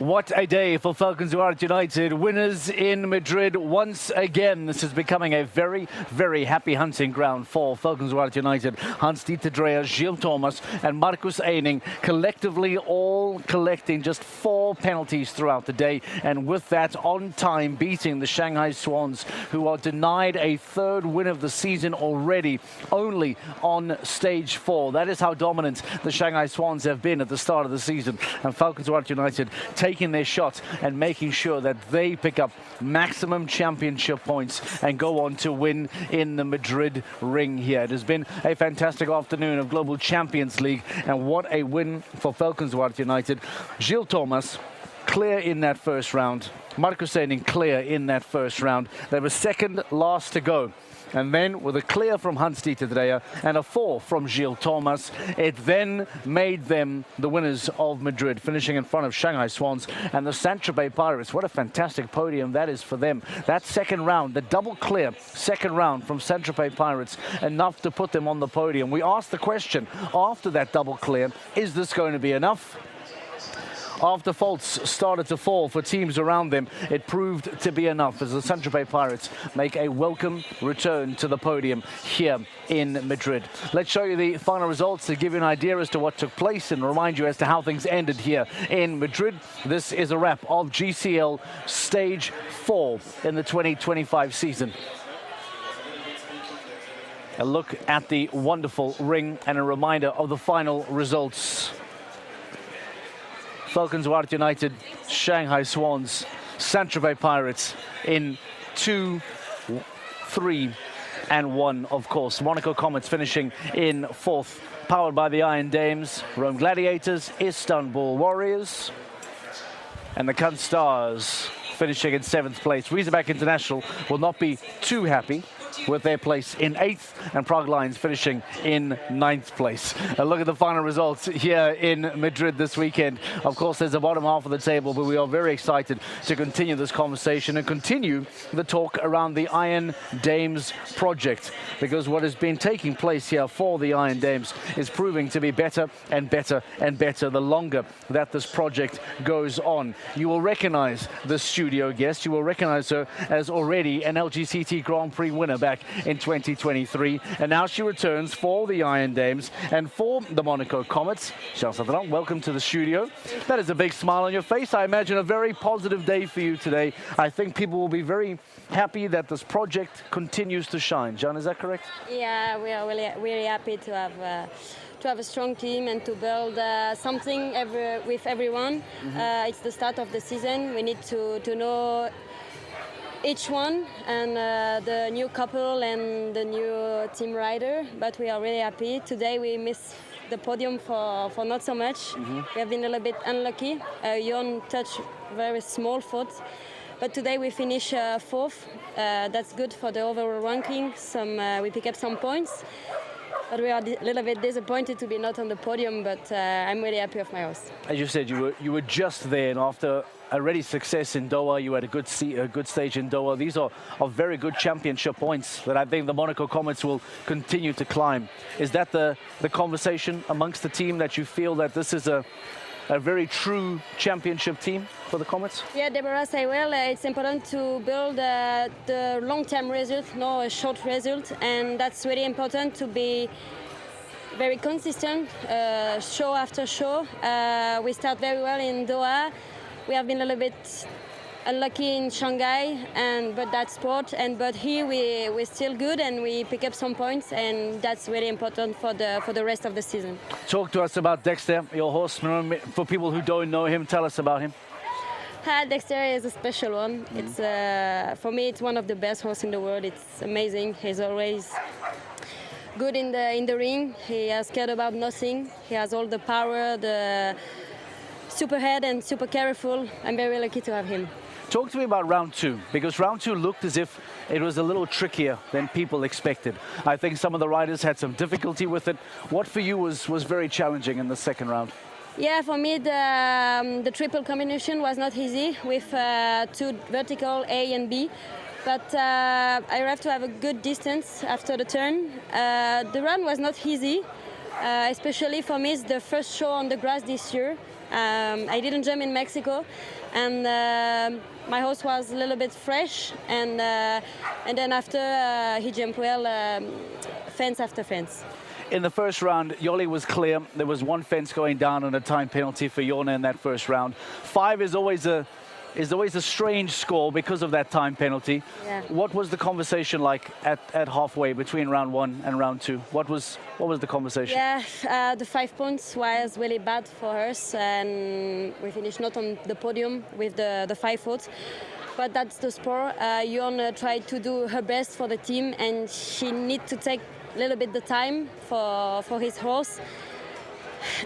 What a day for Falcons United. Winners in Madrid once again. This is becoming a very, very happy hunting ground for Falcons United. Hans-Dieter Dreyer, Gilles Thomas and Marcus Eining collectively all collecting just 4 penalties throughout the day. And with that, on time, beating the Shanghai Swans, who are denied a 3rd win of the season already, only on stage 4. That is how dominant the Shanghai Swans have been at the start of the season. And Falcons United taking their shot and making sure that they pick up maximum championship points and go on to win in the Madrid ring here. It has been a fantastic afternoon of Global Champions League, and what a win for Falcons United. Gilles Thomas clear in that first round. Marcus Eining clear in that first round. They were second last to go. And then with a clear from Hans-Dieter Dreyer and a 4 from Gilles Thomas, it then made them the winners of Madrid, finishing in front of Shanghai Swans and the Saint-Tropez Pirates. What a fantastic podium that is for them. That second round, the double clear second round from Saint-Tropez Pirates, enough to put them on the podium. We asked the question after that double clear, is this going to be enough? After faults started to fall for teams around them, it proved to be enough as the Saint-Tropez Pirates make a welcome return to the podium here in Madrid. Let's show you the final results to give you an idea as to what took place and remind you as to how things ended here in Madrid. This is a wrap of GCL Stage 4 in the 2025 season. A look at the wonderful ring and a reminder of the final results. Falcons United, Shanghai Swans, Saint-Tropez Pirates in 2, 3 and 1, of course. Monaco Comets finishing in 4th, powered by the Iron Dames, Rome Gladiators, Istanbul Warriors, and the Cannes Stars finishing in 7th place. Razorback International will not be too happy with their place in 8th, and Prague Lions finishing in 9th place. A look at the final results here in Madrid this weekend. Of course, there's the bottom half of the table, but we are very excited to continue this conversation and continue the talk around the Iron Dames project, because what has been taking place here for the Iron Dames is proving to be better and better and better the longer that this project goes on. You will recognize the studio guest. You will recognize her as already an LGCT Grand Prix winner back in 2023, and now she returns for the Iron Dames and for the Monaco Comets. Charles Sadran, welcome to the studio. That is a big smile on your face. I imagine a very positive day for you today. I think people will be very happy that this project continues to shine. John, is that correct? Yeah, we are really happy to have a strong team and to build something with everyone. It's the start of the season. We need to know each one, and the new couple and the new team rider, but we are really happy. Today we missed the podium for not so much. We have been a little bit unlucky. Jon touched very small foot, but today we finish 4th. That's good for the overall ranking. We pick up some points, but we are a little bit disappointed to be not on the podium, but I'm really happy with my horse. As you said, you were just there, and after already success in Doha, you had a good stage in Doha. These are very good championship points that I think the Monaco Comets will continue to climb. Is that the conversation amongst the team, that you feel that this is a very true championship team for the Comets? Yeah, Deborah said well, it's important to build the long-term result, not a short result, and that's really important to be very consistent, show after show. We start very well in Doha. We have been a little bit unlucky in Shanghai, but that's sport. But here we're still good, and we pick up some points, and that's really important for the rest of the season. Talk to us about Dexter, your horse. For people who don't know him, tell us about him. Dexter is a special one. It's for me, it's one of the best horses in the world. It's amazing. He's always good in the ring. He has cared about nothing. He has all the power, the super head, and super careful. I'm very lucky to have him. Talk to me about round 2, because round 2 looked as if it was a little trickier than people expected. I think some of the riders had some difficulty with it. What for you was very challenging in the second round? Yeah, for me the triple combination was not easy with 2 vertical A and B. But I have to have a good distance after the turn. The run was not easy. Especially for me, it's the first show on the grass this year. I didn't jump in Mexico, and my horse was a little bit fresh, and then after he jumped well, fence after fence. In the first round, Yoli was clear. There was one fence going down and a time penalty for Jona in that first round. 5 is always a strange score because of that time penalty. Yeah. What was the conversation like at halfway between round 1 and round 2? What was the conversation? Yeah, the 5 points was really bad for us, and we finished not on the podium with the 5 votes. But that's the sport. Jona tried to do her best for the team, and she need to take a little bit the time for his horse.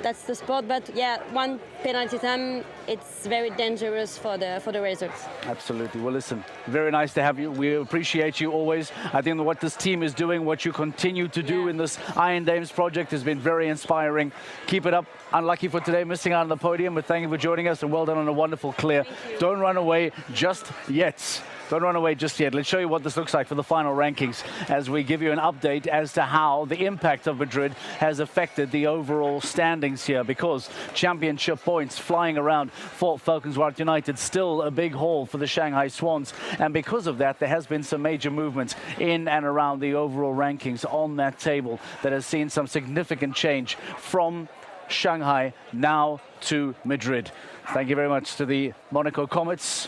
That's the sport, but yeah, one penalty time, it's very dangerous for the results. Absolutely. Well, listen, very nice to have you. We appreciate you always. I think that what this team is doing, what you continue to do in this Iron Dames project has been very inspiring. Keep it up. Unlucky for today, missing out on the podium, but thank you for joining us, and well done on a wonderful clear. Don't run away just yet. Don't run away just yet. Let's show you what this looks like for the final rankings as we give you an update as to how the impact of Madrid has affected the overall standings here, because championship points flying around for Valkenswaard United, still a big haul for the Shanghai Swans. And because of that, there has been some major movements in and around the overall rankings on that table that has seen some significant change from Shanghai now to Madrid. Thank you very much to the Monaco Comets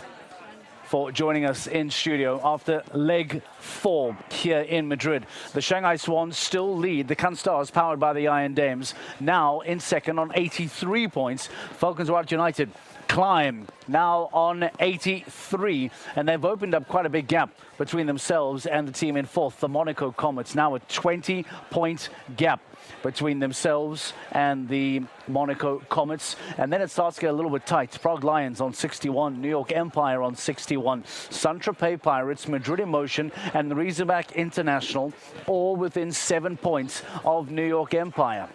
for joining us in studio after leg 4 here in Madrid. The Shanghai Swans still lead the Canstars, powered by the Iron Dames, now in second on 83 points. Valkenswaard United climb now on 83, and they've opened up quite a big gap between themselves and the team in 4th, the Monaco Comets. Now a 20-point gap between themselves and the Monaco Comets, and then it starts to get a little bit tight. Prague Lions on 61, New York Empire on 61, Saint-Tropez Pirates, Madrid Emotion, and the Razorback International all within 7 points of New York Empire.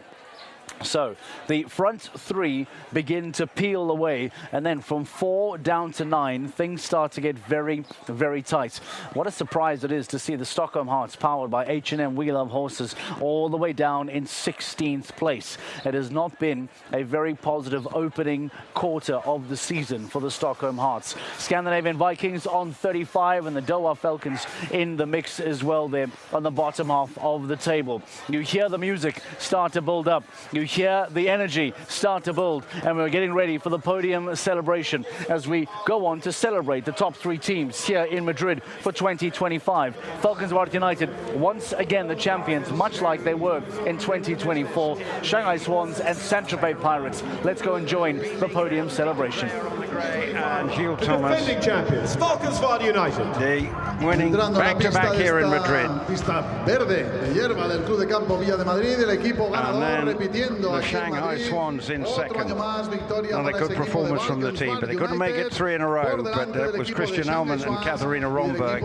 So the front 3 begin to peel away, and then from 4 down to 9, things start to get very, very tight. What a surprise it is to see the Stockholm Hearts, powered by H&M We Love Horses, all the way down in 16th place. It has not been a very positive opening quarter of the season for the Stockholm Hearts. Scandinavian Vikings on 35, and the Doha Falcons in the mix as well there on the bottom half of the table. You hear the music start to build up. You hear the energy start to build, and we're getting ready for the podium celebration as we go on to celebrate the top 3 teams here in Madrid for 2025. Valkenswaard United, once again the champions, much like they were in 2024. Shanghai Swans and Saint-Tropez Pirates. Let's go and join the podium celebration. And Gilles Thomas, defending champions, Valkenswaard United. The winning back-to-back here in Madrid. Pista verde de hierba del Club de Campo Villa de Madrid, el equipo ganador repitiendo the Shanghai Swans in second. Another good performance from the team, but they couldn't make it 3 in a row. But it was Christian Elman and Katharina Romberg.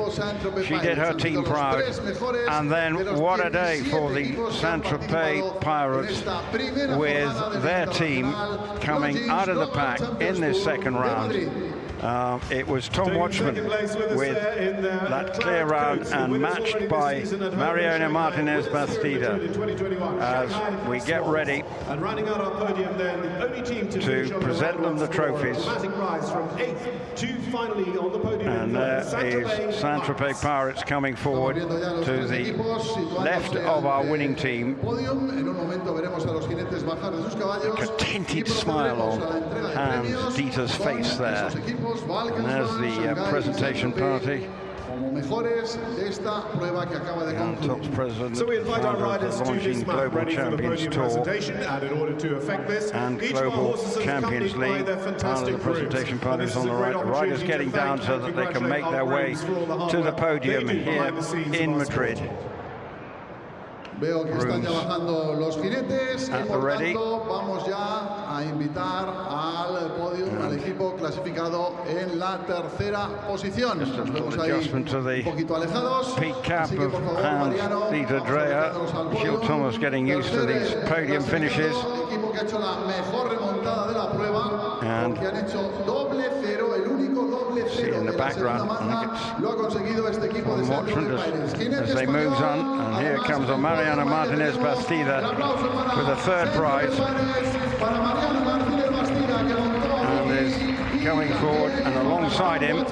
She did her team proud. And then what a day for the Saint-Tropez Pirates, with their team coming out of the pack in this second round. It was Tom Watchman with that clear round, and matched by Mariana Martinez Bastida, as we get ready to present them the trophies. And there is Saint-Tropez Pirates coming forward to the left of our winning team. A contented smile on Hans Dieter's face there. And there's the presentation party. Top's president, so we invite our riders of the Longines Global Champions Tour and in order to effect this, and Global Champions League. Part of the presentation party is on the right. The riders getting down so that they can make their way to the podium here in Madrid. Veo que están ya bajando los jinetes y por ready. tanto vamos ya a invitar al podio al equipo clasificado en la tercera posición. Just a Nos little vemos ahí adjustment to un the poquito alejados. peak cap Así que, of por favor, Hans Mariano, Dieter Dreyer. Gilles Thomas getting used to these podium finishes. El equipo que ha hecho la mejor remontada de la prueba, And porque han hecho doble cero, el único doble cero in the de la background, segunda I think manga, it's lo ha conseguido este equipo de Watchman Saint-Tropez. as they moves on, and here comes Mariana Martinez Bastida with a third prize. coming forward, and alongside him, I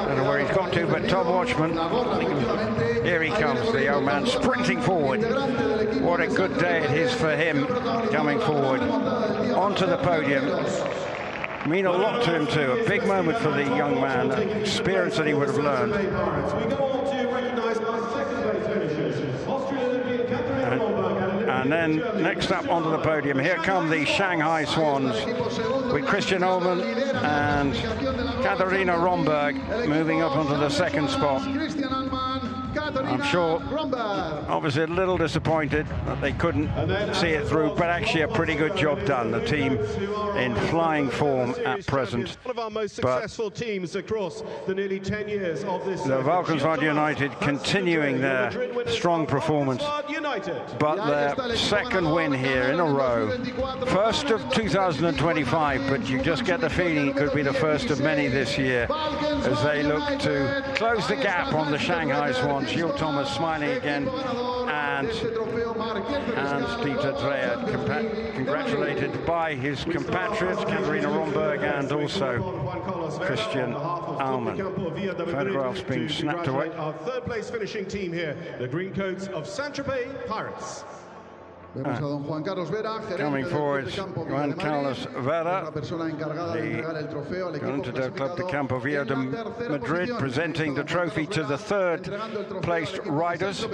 don't know where he's got to, but Tom Watchman, here he comes, the young man sprinting forward. What a good day it is for him coming forward onto the podium. Mean a lot to him too, a big moment for the young man, experience that he would have learned. And then next up onto the podium, here come the Shanghai Swans with Christian Ullmann and Katharina Romberg moving up onto the second spot. I'm sure, obviously a little disappointed that they couldn't see it through, but actually a pretty good job done. The team in flying form at present. One of our most successful teams across the nearly 10 years of this. The Valkenswaard United continuing their strong performance, but their second win here in a row. First of 2025, but you just get the feeling it could be the first of many this year as they look to close the gap on the Shanghai Swans. Gilles Thomas smiling again, and Hans-Dieter Dreyer congratulated by his compatriots Katharina Romberg and also Christian Ullmann. Photographs being snapped away. Our third place finishing team here, the Greencoats of Saint-Tropez Pirates. Coming forward, Juan Carlos Vera, the Junta Club de Campo Viejo de Madrid, presenting the trophy to the third-placed riders.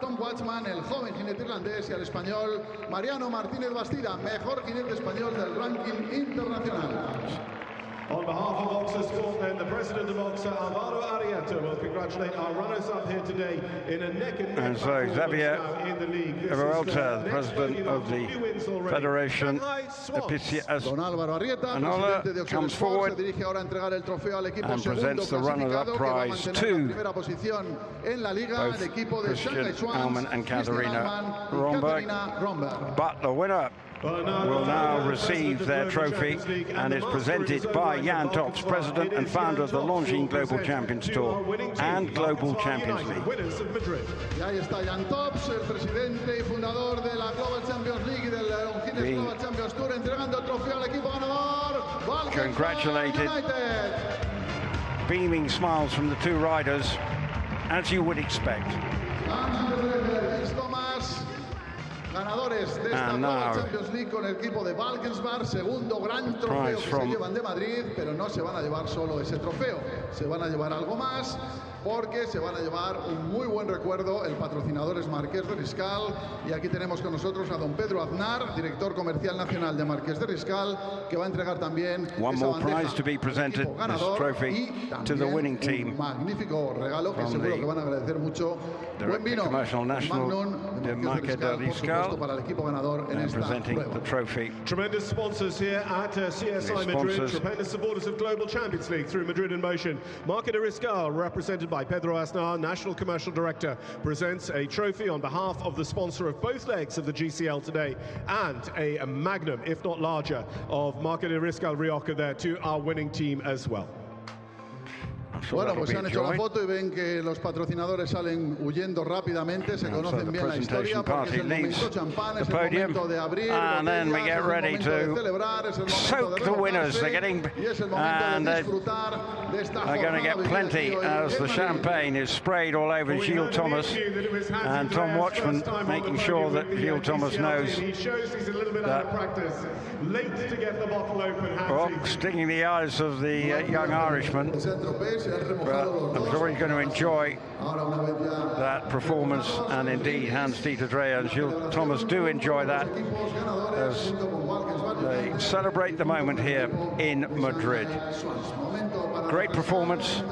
Tom Watchman, el joven jinete irlandés, y al español Mariano Martínez Bastida, mejor jinete español del ranking internacional. On behalf of Oxford Sport, then, the president of Oxford, Alvaro Arieta, will congratulate our runners-up here today in a neck-and-neck. And so Xavier Everalta, the president of the Federation Don Álvaro Arrieta, presidente de comes Oxford forward Sport, se dirige ahora a entregar el trofeo al equipo and segundo presents the runners-up clasificado, que va a prize mantener to la primera posición en la liga, both el equipo de Christian Shanghai Swans, Ullmann and Christian Katharina Ullmann y Romberg. Katharina Romberg. But the winner will now receive their trophy, and is presented by Jan Tops, president and founder of the Longines Global Champions Tour and Global Champions League. Y ahí está Jan Tops, el presidente y fundador de la Global Champions League y del Longines Global Champions Tour, entregando el trofeo al equipo ganador. Congratulated. Beaming smiles from the two riders, as you would expect. Ganadores de esta Global Champions League con el equipo de Valkenswaard, segundo gran trofeo que se llevan de Madrid, pero no se van a llevar solo ese trofeo, se van a llevar algo más, porque se van a llevar un muy buen recuerdo. El patrocinador es Marqués de Riscal, y aquí tenemos con nosotros a don Pedro Aznar, director comercial nacional de Marqués de Riscal, que va a entregar también one esa more prize to be bandeja presented, al equipo this ganador, trophy y to the winning team. un magnífico regalo que seguro que van a agradecer mucho. Buen vino, Commercial National Magnum de Marqués de Riscal, para el equipo ganador en and esta presenting prueba. the trophy. Tremendous sponsors here at CSI Madrid, tremendous supporters of Global Champions League through Madrid in Motion. Market de Riscal, represented by Pedro Aznar, National Commercial Director, presents a trophy on behalf of the sponsor of both legs of the GCL today, and a magnum, if not larger, of Market de Riscal Rioja there to our winning team as well. Bueno, pues se han hecho la foto y ven que los patrocinadores salen huyendo rápidamente, se conocen bien la historia, porque es el momento champán, es el momento de abrir and then we get ready to soak the winners. They're getting, and they're going to get plenty as the champagne is sprayed all over Gilles Thomas, and Tom Watchman making sure that Gilles Thomas knows that, stinging the eyes of the young Irishman. But I'm sure he's going to enjoy that performance, and indeed Hans-Dieter Dreyer and Gilles Thomas do enjoy that as they celebrate the moment here in Madrid. Great performance,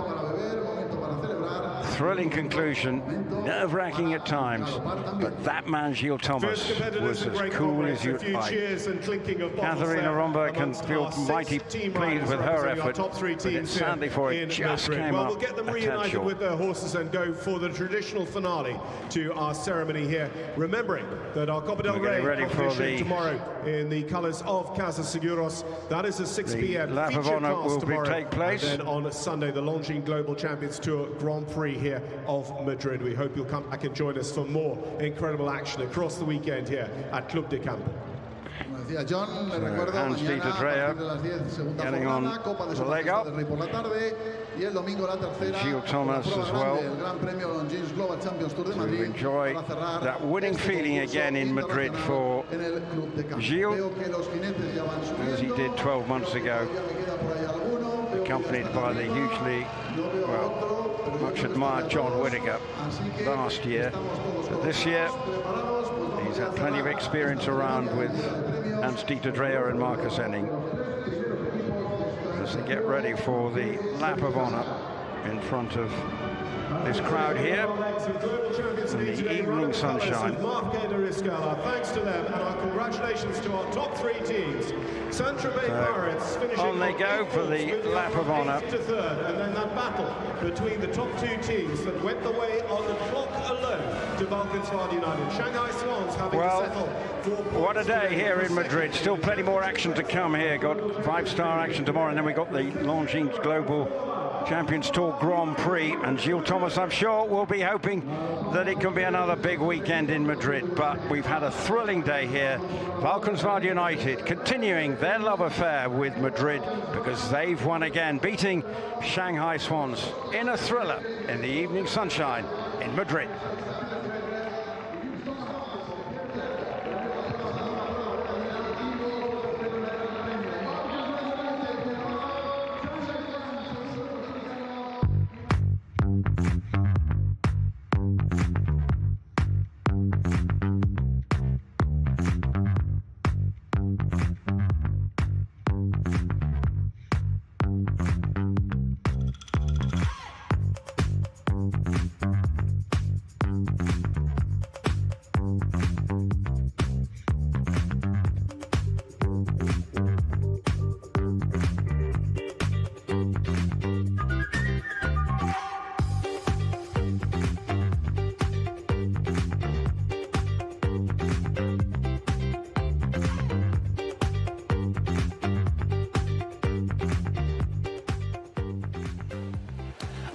thrilling conclusion, nerve-wracking at times, but that man Gilles Thomas was as cool as you'd like. Katharina Romberg can feel mighty pleased with her effort, but sadly for it just came up we'll get them a tad reunited short. with their horses and go for the traditional finale to our ceremony here, remembering that our Copa del Rey competition tomorrow in the colours of Casa Seguros, that is a 6 p.m. Lap of Honour will take place. And then on Sunday, the Longines Global Champions Tour Grand Prix here of Madrid. We hope you'll come back and join us for more incredible action across the weekend here at Club de Campo. Decía John, le recuerdo, Hans-Dieter Dreyer getting on the leg up. Y el domingo la tercera, Gilles Thomas as well. El Gran Premio Longines Global Champions Tour de Madrid. Enjoy that winning feeling again in Madrid for Gilles, as he did 12 months ago, accompanied by the hugely, well, much admired John Whittaker last year. But this year, he's had plenty of experience around with Hans-Dieter Dreyer and Marcus Henning as they get ready for the lap of honour in front of this crowd here in the evening sunshine. Thanks to them, and our congratulations to our top three teams. Saint-Tropez Pirates finishing on they go for the lap of honour. To third, and then that battle between the top two teams that went the way on the clock alone to Valkenswaard United. Shanghai Swans having to settle for what a day here in Madrid. Still plenty more action to come here. Got five-star action tomorrow, and then we got the Longines Global Champions Tour Grand Prix, and Gilles Thomas, I'm sure, will be hoping that it can be another big weekend in Madrid. But we've had a thrilling day here. Valkenswaard United continuing their love affair with Madrid because they've won again, beating Shanghai Swans in a thriller in the evening sunshine in Madrid.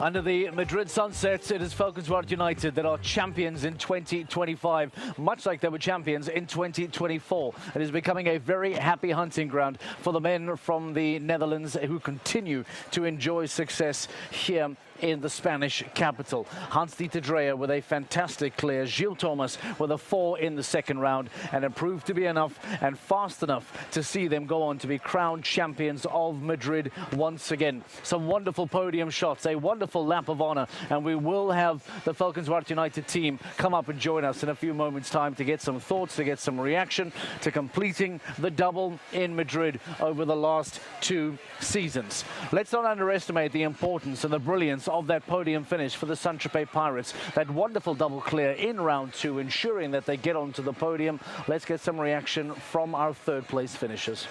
Under the Madrid sunsets, it is Valkenswaard United that are champions in 2025, much like they were champions in 2024. It is becoming a very happy hunting ground for the men from the Netherlands who continue to enjoy success here in the Spanish capital. Hans-Dieter Dreyer with a fantastic clear, Gilles Thomas with a 4 in the second round, and it proved to be enough and fast enough to see them go on to be crowned champions of Madrid once again. Some wonderful podium shots, a wonderful lap of honour, and we will have the Valkenswaard United team come up and join us in a few moments' time to get some thoughts, to get some reaction to completing the double in Madrid over the last 2 seasons. Let's not underestimate the importance and the brilliance of that podium finish for the Saint-Tropez Pirates. That wonderful double clear in round 2, ensuring that they get onto the podium. Let's get some reaction from our third place finishers.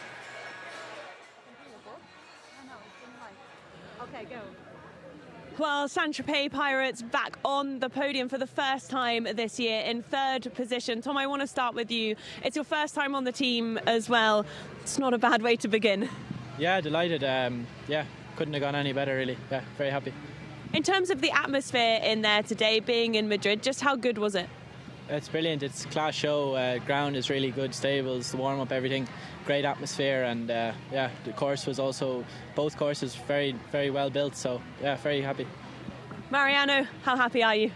Okay, go. Well, Saint-Tropez Pirates back on the podium for the first time this year in 3rd position. Tom, I want to start with you. It's your first time on the team as well. It's not a bad way to begin. Yeah, delighted. Yeah, couldn't have gone any better, really. Yeah, very happy. In terms of the atmosphere in there today, being in Madrid, just how good was it? It's brilliant. It's a class show. Ground is really good, stables, the warm-up, everything. Great atmosphere, and yeah, the course was also, both courses very, very well built, so yeah, very happy. Mariano, how happy are you?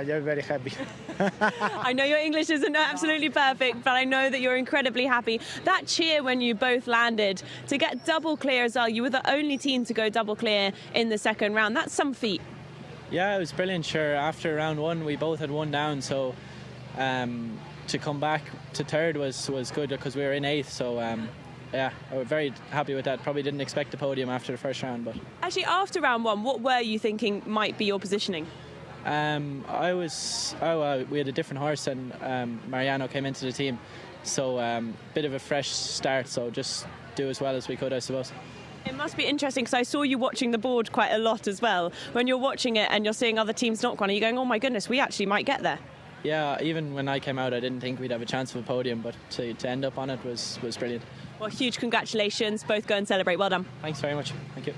You're very happy. I know your English isn't absolutely perfect, but I know that you're incredibly happy. That cheer when you both landed, to get double clear as well, you were the only team to go double clear in the second round. That's some feat. Yeah, it was brilliant, sure. After round 1, we both had 1 down, so to come back to 3rd was good because we were in 8th, so yeah, I was very happy with that. Probably didn't expect the podium after the first round, but... Actually, after round 1, what were you thinking might be your positioning? we had a different horse, and Mariano came into the team, so bit of a fresh start, so just do as well as we could, I suppose. It must be interesting because I saw you watching the board quite a lot as well. When you're watching it and you're seeing other teams not quite, you're going, oh my goodness, we actually might get there. Yeah, even when I came out, I didn't think we'd have a chance of a podium, but to end up on it was brilliant. Well, huge congratulations. Both go and celebrate. Well done. Thanks very much. Thank you.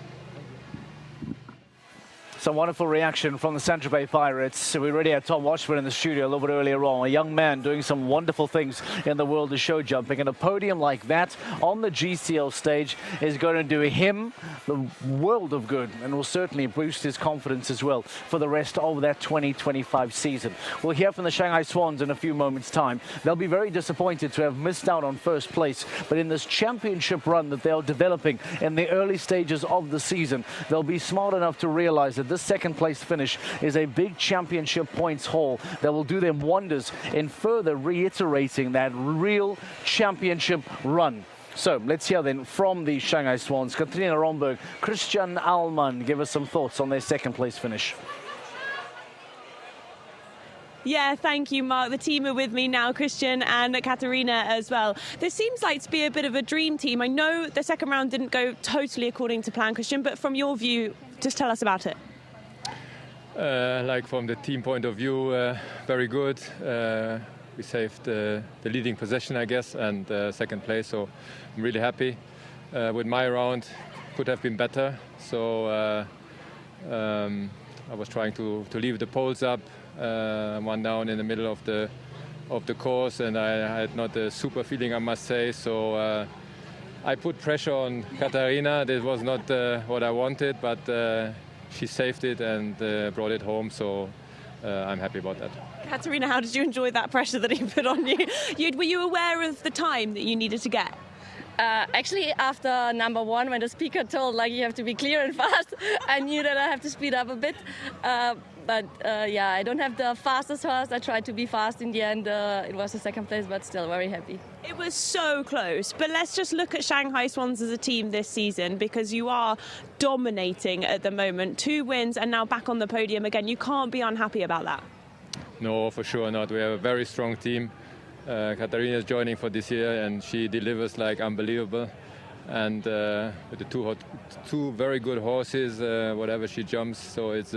Some wonderful reaction from the Saint-Tropez Pirates. We already had Tom Washburn in the studio a little bit earlier on. A young man doing some wonderful things in the world of show jumping. And a podium like that on the GCL stage is going to do him the world of good and will certainly boost his confidence as well for the rest of that 2025 season. We'll hear from the Shanghai Swans in a few moments' time. They'll be very disappointed to have missed out on first place, but in this championship run that they're developing in the early stages of the season, they'll be smart enough to realize that this second place finish is a big championship points haul that will do them wonders in further reiterating that real championship run. So let's hear then from the Shanghai Swans. Katrina Romberg, Christian Allmann give us some thoughts on their second place finish. Yeah, thank you, Mark. The team are with me now, Christian and Katarina as well. This seems like to be a bit of a dream team. I know the second round didn't go totally according to plan, Christian, but from your view, just tell us about it. Like from the team point of view, very good. We saved the leading possession, I guess, and second place, so I'm really happy. With my round, could have been better. So I was trying to leave the poles up. One down in the middle of the course, and I had not a super feeling, I must say. So I put pressure on Katarina. This was not what I wanted, but she saved it and brought it home. So I'm happy about that. Katarina, how did you enjoy that pressure that he put on you? Were you aware of the time that you needed to get? Actually, after number one, when the speaker told like you have to be clear and fast, I knew that I have to speed up a bit. But yeah, I don't have the fastest horse. I tried to be fast in the end. It was the second place, but still very happy. It was so close. But let's just look at Shanghai Swans as a team this season, because you are dominating at the moment. 2 wins and now back on the podium again. You can't be unhappy about that. No, for sure not. We have a very strong team. Katarina is joining for this year, and she delivers like unbelievable. And with the two very good horses, whatever she jumps, so it's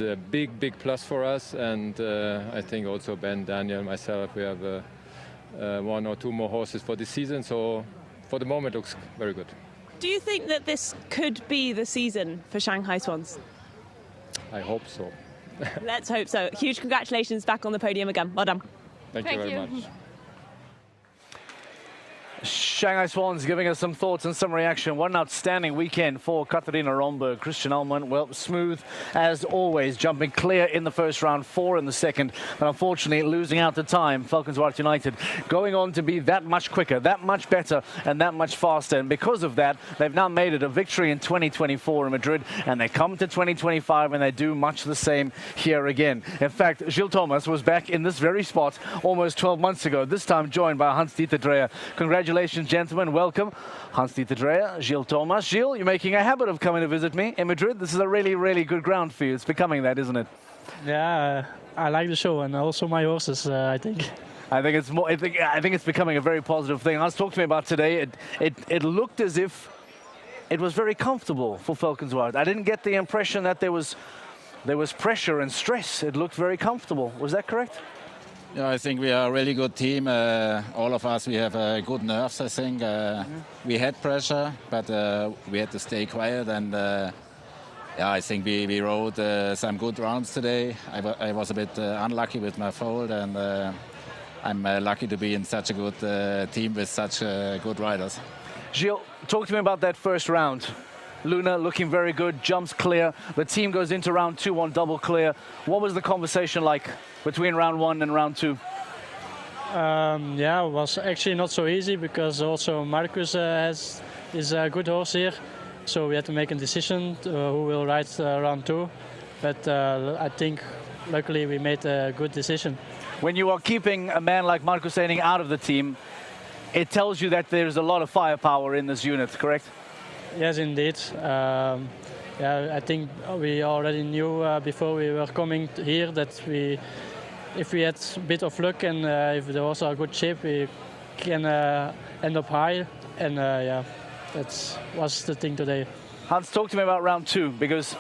a big plus for us. And I think also Ben, Daniel, myself, we have 1 or 2 more horses for this season. So for the moment, it looks very good. Do you think that this could be the season for Shanghai Swans? I hope so. Let's hope so. Huge congratulations back on the podium again. Well done. Thank you very much. Shanghai Swans giving us some thoughts and some reaction. What an outstanding weekend for Katarina Romberg. Christian Allmann, well, smooth as always, jumping clear in the first round, 4 in the second, but unfortunately losing out the time. Falcons White United going on to be that much quicker, that much better, and that much faster. And because of that, they've now made it a victory in 2024 in Madrid, and they come to 2025 and they do much the same here again. In fact, Gilles Thomas was back in this very spot almost 12 months ago, this time joined by Hans-Dieter Dreyer. Congratulations, gentlemen. Welcome. Hans-Dieter Dreyer, Gilles Thomas. Gilles, you're making a habit of coming to visit me in Madrid. This is a really good ground for you. It's becoming that, isn't it? Yeah, I like the show and also my horses, I think. I think it's more. I think it's becoming a very positive thing. Hans talked to me about today. It looked as if it was very comfortable for Falcons White. I didn't get the impression that there was pressure and stress. It looked very comfortable. Was that correct? Yeah, I think we are a really good team. All of us, we have good nerves, I think. We had pressure, but we had to stay quiet. And yeah, I think we rode some good rounds today. I was a bit unlucky with my fold, and I'm lucky to be in such a good team with such good riders. Gilles, talk to me about that first round. Luna looking very good, jumps clear. The team goes into round 2 on double clear. What was the conversation like between round 1 and round 2? Yeah, it was actually not so easy because also Marcus is a good horse here. So we had to make a decision who will ride round 2. But I think luckily we made a good decision. When you are keeping a man like Marcus Eining out of the team, it tells you that there's a lot of firepower in this unit, correct? Yes, indeed. Yeah, I think we already knew before we were coming here that if we had a bit of luck and if there was a good shape, we can end up high. And yeah, that was the thing today. Hans, talk to me about round 2, because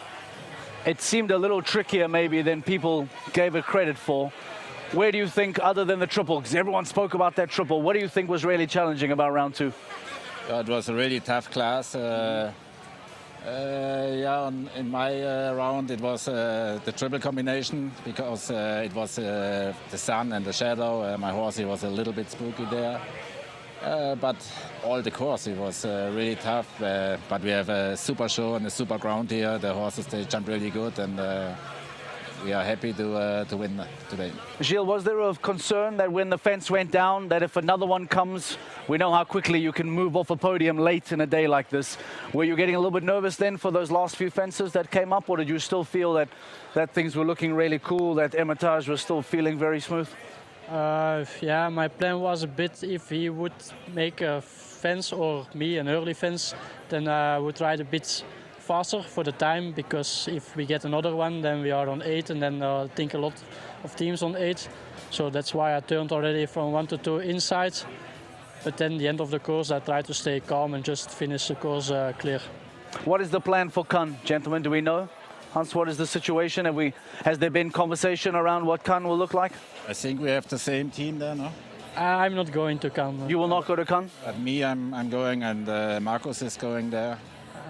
it seemed a little trickier maybe than people gave it credit for. Where do you think, other than the triple, because everyone spoke about that triple, what do you think was really challenging about round 2? It was a really tough class. Yeah, in my round it was the triple combination because it was the sun and the shadow. My horse, he was a little bit spooky there. But all the course, it was really tough. But we have a super show and a super ground here. The horses, they jump really good, and we are happy to win today. Gilles, was there a concern that when the fence went down, that if another one comes, we know how quickly you can move off a podium late in a day like this. Were you getting a little bit nervous then for those last few fences that came up, or did you still feel that things were looking really cool, that Hermitage was still feeling very smooth? Yeah, my plan was a bit if he would make a fence or me an early fence, then I would ride a bit faster for the time, because if we get another one, then we are on 8, and then I think a lot of teams on 8. So that's why I turned already from 1 to 2 inside. But then the end of the course, I tried to stay calm and just finish the course clear. What is the plan for Cannes, gentlemen? Do we know? Hans, what is the situation? Has there been conversation around what Cannes will look like? I think we have the same team there, no? I'm not going to Cannes. You will not go to Cannes? But me, I'm going, and Marcus is going there.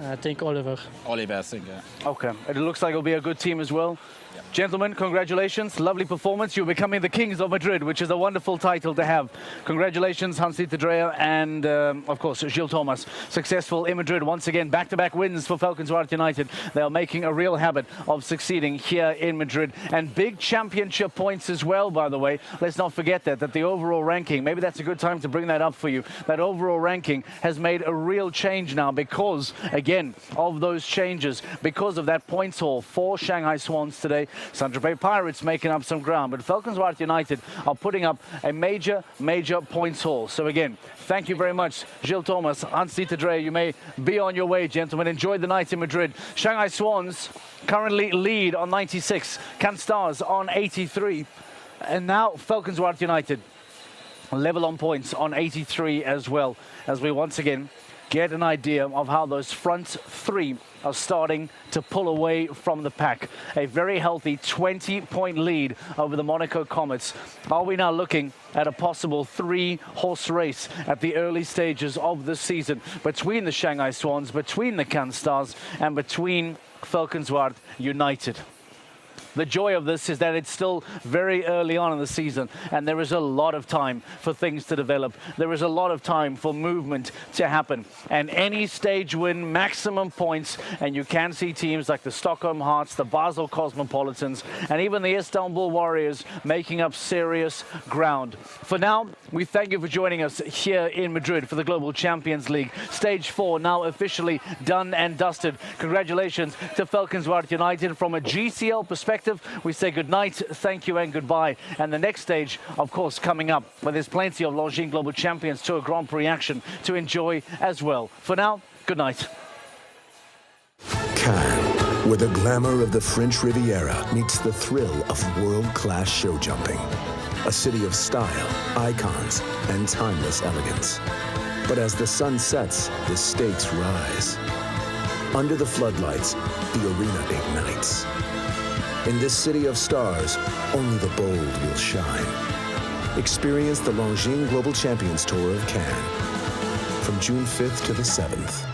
I think Oliver. Oliver, I think, yeah. Okay, it looks like it'll be a good team as well. Yeah. Gentlemen, congratulations. Lovely performance. You're becoming the Kings of Madrid, which is a wonderful title to have. Congratulations, Hans-Dieter Dreyer and, of course, Gilles Thomas. Successful in Madrid once again. Back-to-back wins for Valkenswaard United. They are making a real habit of succeeding here in Madrid. And big championship points as well, by the way. Let's not forget that the overall ranking, maybe that's a good time to bring that up for you. That overall ranking has made a real change now because, again, of those changes, because of that points haul for Shanghai Swans today. Saint-Tropez Pirates making up some ground, but Valkenswaard United are putting up a major points haul. So again, thank you very much, Gilles Thomas, Hans-Dieter Dreyer. You may be on your way, gentlemen. Enjoy the night in Madrid. Shanghai Swans currently lead on 96, Cannes Stars on 83, and now Valkenswaard United level on points on 83 as well, as we once again get an idea of how those front three are starting to pull away from the pack. A very healthy 20-point lead over the Monaco Comets. Are we now looking at a possible 3-horse race at the early stages of the season between the Shanghai Swans, between the Cannes Stars, and between Valkenswaard United? The joy of this is that it's still very early on in the season, and there is a lot of time for things to develop. There is a lot of time for movement to happen. And any stage win, maximum points, and you can see teams like the Stockholm Hearts, the Basel Cosmopolitans, and even the Istanbul Warriors making up serious ground. For now, we thank you for joining us here in Madrid for the Global Champions League. Stage 4 now officially done and dusted. Congratulations to Valkenswaard United. From a GCL perspective, we say good night, thank you, and goodbye. And the next stage, of course, coming up, where there's plenty of Longines Global Champions Tour Grand Prix action to enjoy as well. For now, good night. Cannes, where the glamour of the French Riviera meets the thrill of world-class show jumping. A city of style, icons, and timeless elegance. But as the sun sets, the stakes rise. Under the floodlights, the arena ignites. In this city of stars, only the bold will shine. Experience the Longines Global Champions Tour of Cannes from June 5th to the 7th.